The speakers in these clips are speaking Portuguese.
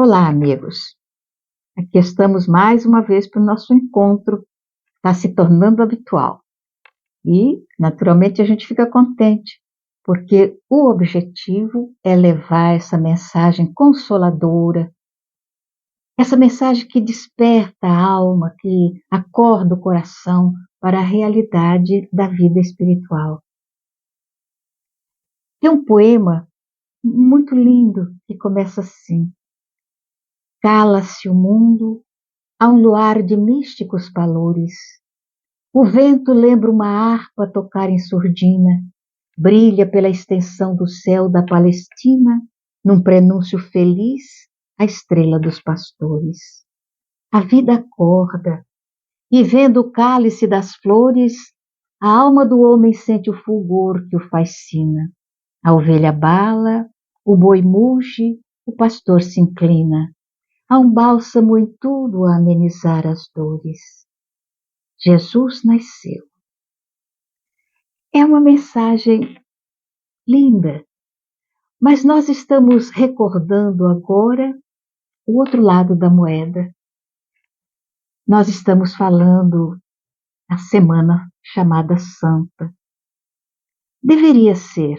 Olá, amigos. Aqui estamos mais uma vez para o nosso encontro. Está se tornando habitual. E, naturalmente, a gente fica contente, porque o objetivo é levar essa mensagem consoladora, essa mensagem que desperta a alma, que acorda o coração para a realidade da vida espiritual. Tem um poema muito lindo que começa assim: cala-se o mundo a um luar de místicos valores. O vento lembra uma harpa tocar em surdina, brilha pela extensão do céu da Palestina, num prenúncio feliz, a estrela dos pastores. A vida acorda, e vendo o cálice das flores, a alma do homem sente o fulgor que o fascina. A ovelha bala, o boi muge, o pastor se inclina. Há um bálsamo em tudo a amenizar as dores. Jesus nasceu. É uma mensagem linda, mas nós estamos recordando agora o outro lado da moeda. Nós estamos falando a semana chamada Santa. Deveria ser,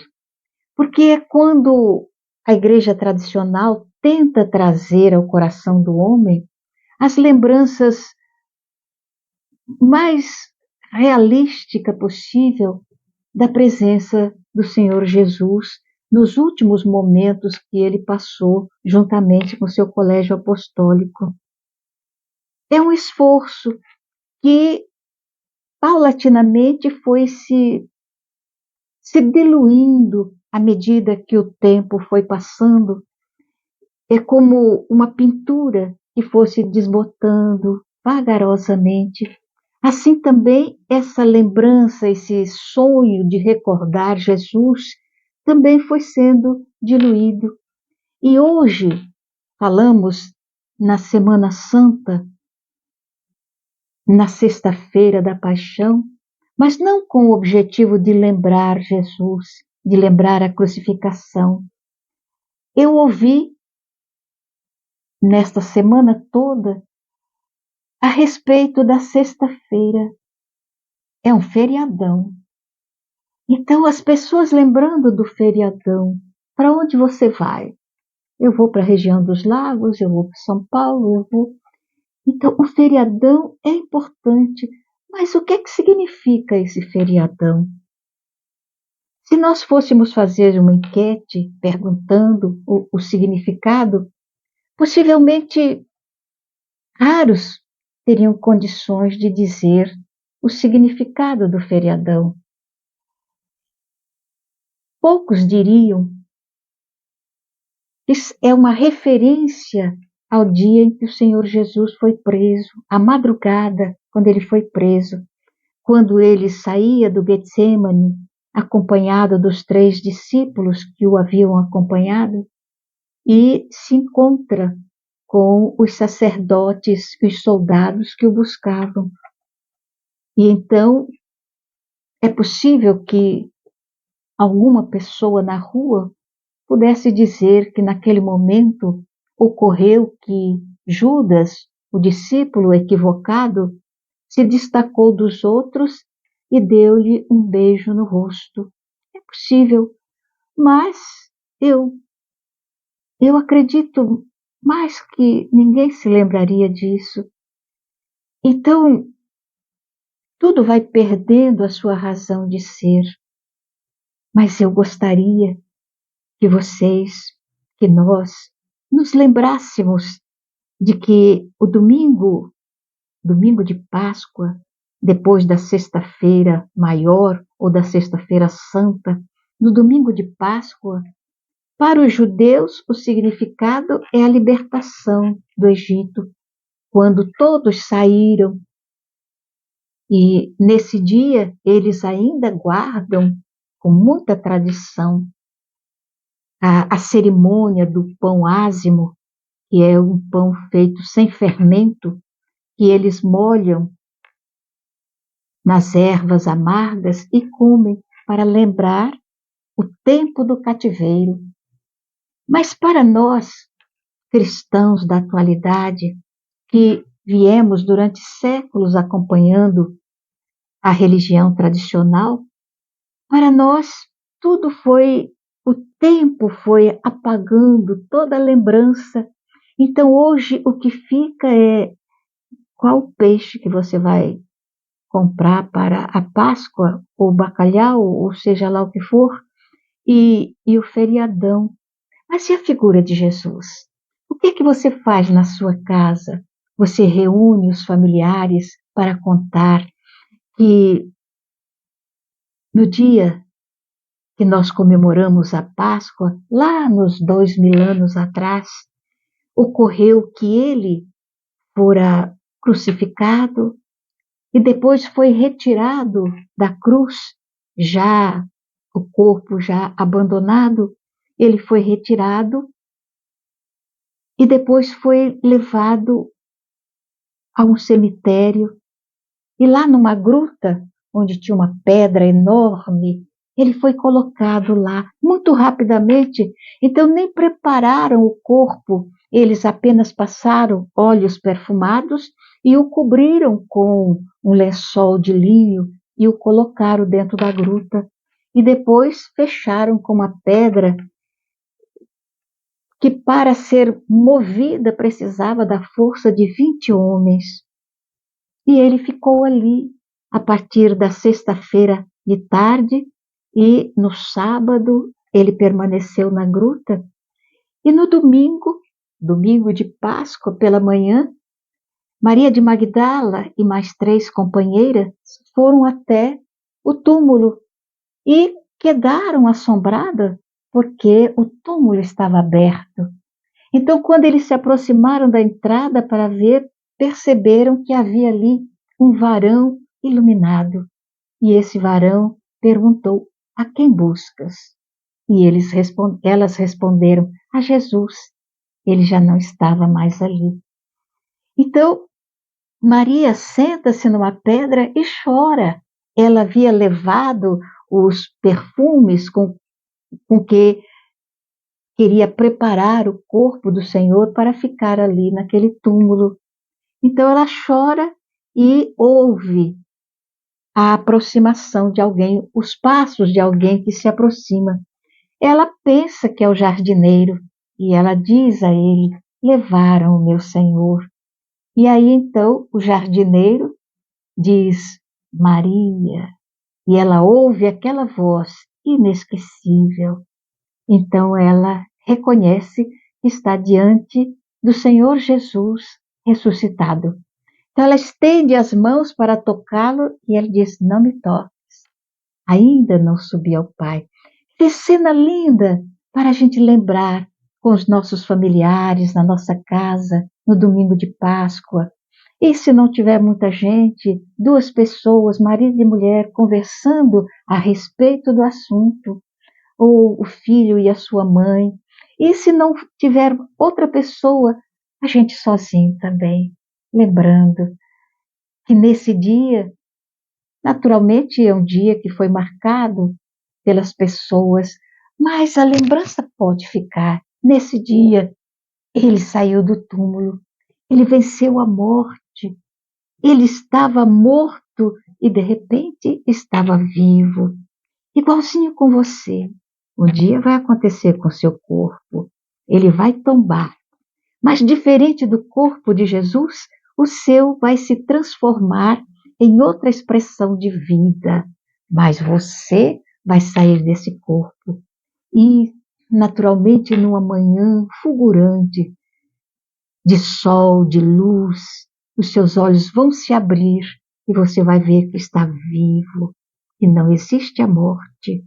porque é quando a igreja tradicional tenta trazer ao coração do homem as lembranças mais realística possível da presença do Senhor Jesus nos últimos momentos que ele passou juntamente com seu colégio apostólico. É um esforço que paulatinamente foi se diluindo à medida que o tempo foi passando. É como uma pintura que fosse desbotando vagarosamente. Assim também essa lembrança, esse sonho de recordar Jesus também foi sendo diluído. E hoje falamos na Semana Santa, na sexta-feira da Paixão, mas não com o objetivo de lembrar Jesus, de lembrar a crucificação. Eu ouvi nesta semana toda a respeito da sexta-feira. É um feriadão. Então, as pessoas lembrando do feriadão, para onde você vai? Eu vou para a região dos lagos, eu vou para São Paulo, eu vou. Então, o feriadão é importante, mas o que é que significa esse feriadão? Se nós fôssemos fazer uma enquete perguntando o significado, possivelmente raros teriam condições de dizer o significado do feriadão. Poucos diriam que é uma referência ao dia em que o Senhor Jesus foi preso, à madrugada, quando ele foi preso, quando ele saía do Getsêmani, acompanhado dos 3 discípulos que o haviam acompanhado, e se encontra com os sacerdotes e os soldados que o buscavam. E então é possível que alguma pessoa na rua pudesse dizer que naquele momento ocorreu que Judas, o discípulo equivocado, se destacou dos outros e deu-lhe um beijo no rosto. É possível, mas eu acredito mais que ninguém se lembraria disso. Então, tudo vai perdendo a sua razão de ser. Mas eu gostaria que vocês, que nós, nos lembrássemos de que o domingo de Páscoa, depois da sexta-feira maior ou da sexta-feira santa, no domingo de Páscoa, para os judeus o significado é a libertação do Egito, quando todos saíram. E nesse dia eles ainda guardam com muita tradição a cerimônia do pão ázimo, que é um pão feito sem fermento, que eles molham nas ervas amargas e comem para lembrar o tempo do cativeiro. Mas para nós, cristãos da atualidade, que viemos durante séculos acompanhando a religião tradicional, para nós tudo foi, o tempo foi apagando toda a lembrança. Então hoje o que fica é qual peixe que você vai comprar para a Páscoa, ou bacalhau, ou seja lá o que for, e o feriadão. Mas e a figura de Jesus? O que é que você faz na sua casa? Você reúne os familiares para contar que no dia que nós comemoramos a Páscoa, lá nos 2000 anos atrás, ocorreu que ele fora crucificado e depois foi retirado da cruz, já o corpo já abandonado, ele foi retirado e depois foi levado a um cemitério. E lá numa gruta, onde tinha uma pedra enorme, ele foi colocado lá muito rapidamente. Então nem prepararam o corpo, eles apenas passaram óleos perfumados e o cobriram com um lençol de linho e o colocaram dentro da gruta. E depois fecharam com uma pedra que, para ser movida, precisava da força de 20 homens. E ele ficou ali a partir da sexta-feira de tarde, e no sábado ele permaneceu na gruta. E no domingo, domingo de Páscoa pela manhã, Maria de Magdala e mais 3 companheiras foram até o túmulo e quedaram assombradas porque o túmulo estava aberto. Então, quando eles se aproximaram da entrada para ver, perceberam que havia ali um varão iluminado. E esse varão perguntou: a quem buscas? E elas responderam: a Jesus. Ele já não estava mais ali. Então, Maria senta-se numa pedra e chora. Ela havia levado os perfumes com que queria preparar o corpo do Senhor para ficar ali naquele túmulo. Então ela chora e ouve a aproximação de alguém, os passos de alguém que se aproxima. Ela pensa que é o jardineiro e ela diz a ele: levaram o meu Senhor. E aí então o jardineiro diz: Maria. E ela ouve aquela voz inesquecível. Então ela reconhece que está diante do Senhor Jesus ressuscitado. Então ela estende as mãos para tocá-lo e ele diz: não me toques, ainda não subi ao Pai. Que cena linda para a gente lembrar com os nossos familiares, na nossa casa, no domingo de Páscoa. E se não tiver muita gente, 2 pessoas, marido e mulher, conversando a respeito do assunto, ou o filho e a sua mãe. E se não tiver outra pessoa, a gente sozinho também, lembrando que nesse dia, naturalmente é um dia que foi marcado pelas pessoas, mas a lembrança pode ficar. Nesse dia, ele saiu do túmulo, ele venceu a morte, ele estava morto e de repente estava vivo, igualzinho com você. Um dia vai acontecer com seu corpo, ele vai tombar, mas diferente do corpo de Jesus, o seu vai se transformar em outra expressão de vida, mas você vai sair desse corpo e, naturalmente, numa manhã fulgurante de sol, de luz, os seus olhos vão se abrir e você vai ver que está vivo e não existe a morte.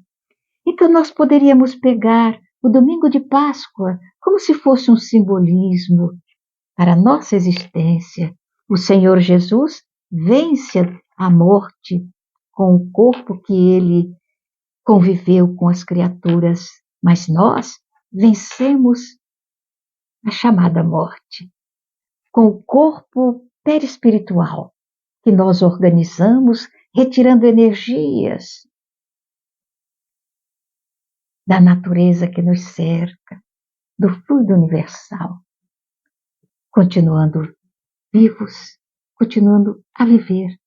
Então nós poderíamos pegar o domingo de Páscoa como se fosse um simbolismo para a nossa existência. O Senhor Jesus vence a morte com o corpo que ele conviveu com as criaturas, mas nós vencemos a chamada morte com o corpo perispiritual que nós organizamos, retirando energias da natureza que nos cerca, do fluido universal. continuando vivos, continuando a viver,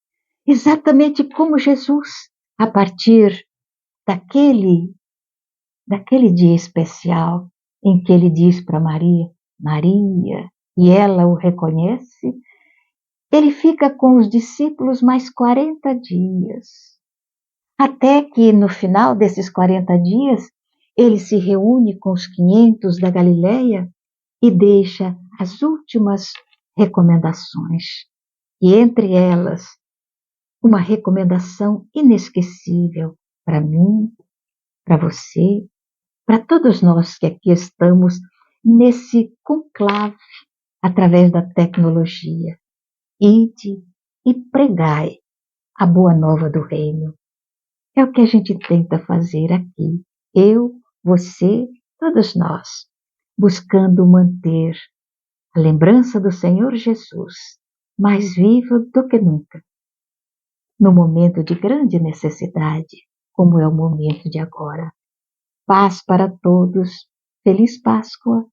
exatamente como Jesus, a partir daquele dia especial em que ele diz para Maria, Maria, e ela o reconhece, ele fica com os discípulos mais 40 dias, até que no final desses 40 dias, ele se reúne com os 500 da Galileia e deixa as últimas recomendações. E entre elas, uma recomendação inesquecível para mim, para você, para todos nós que aqui estamos nesse conclave através da tecnologia. Ide e pregai a boa nova do reino. É o que a gente tenta fazer aqui. Eu, você, todos nós, buscando manter a lembrança do Senhor Jesus mais viva do que nunca, no momento de grande necessidade, como é o momento de agora. Paz para todos. Feliz Páscoa.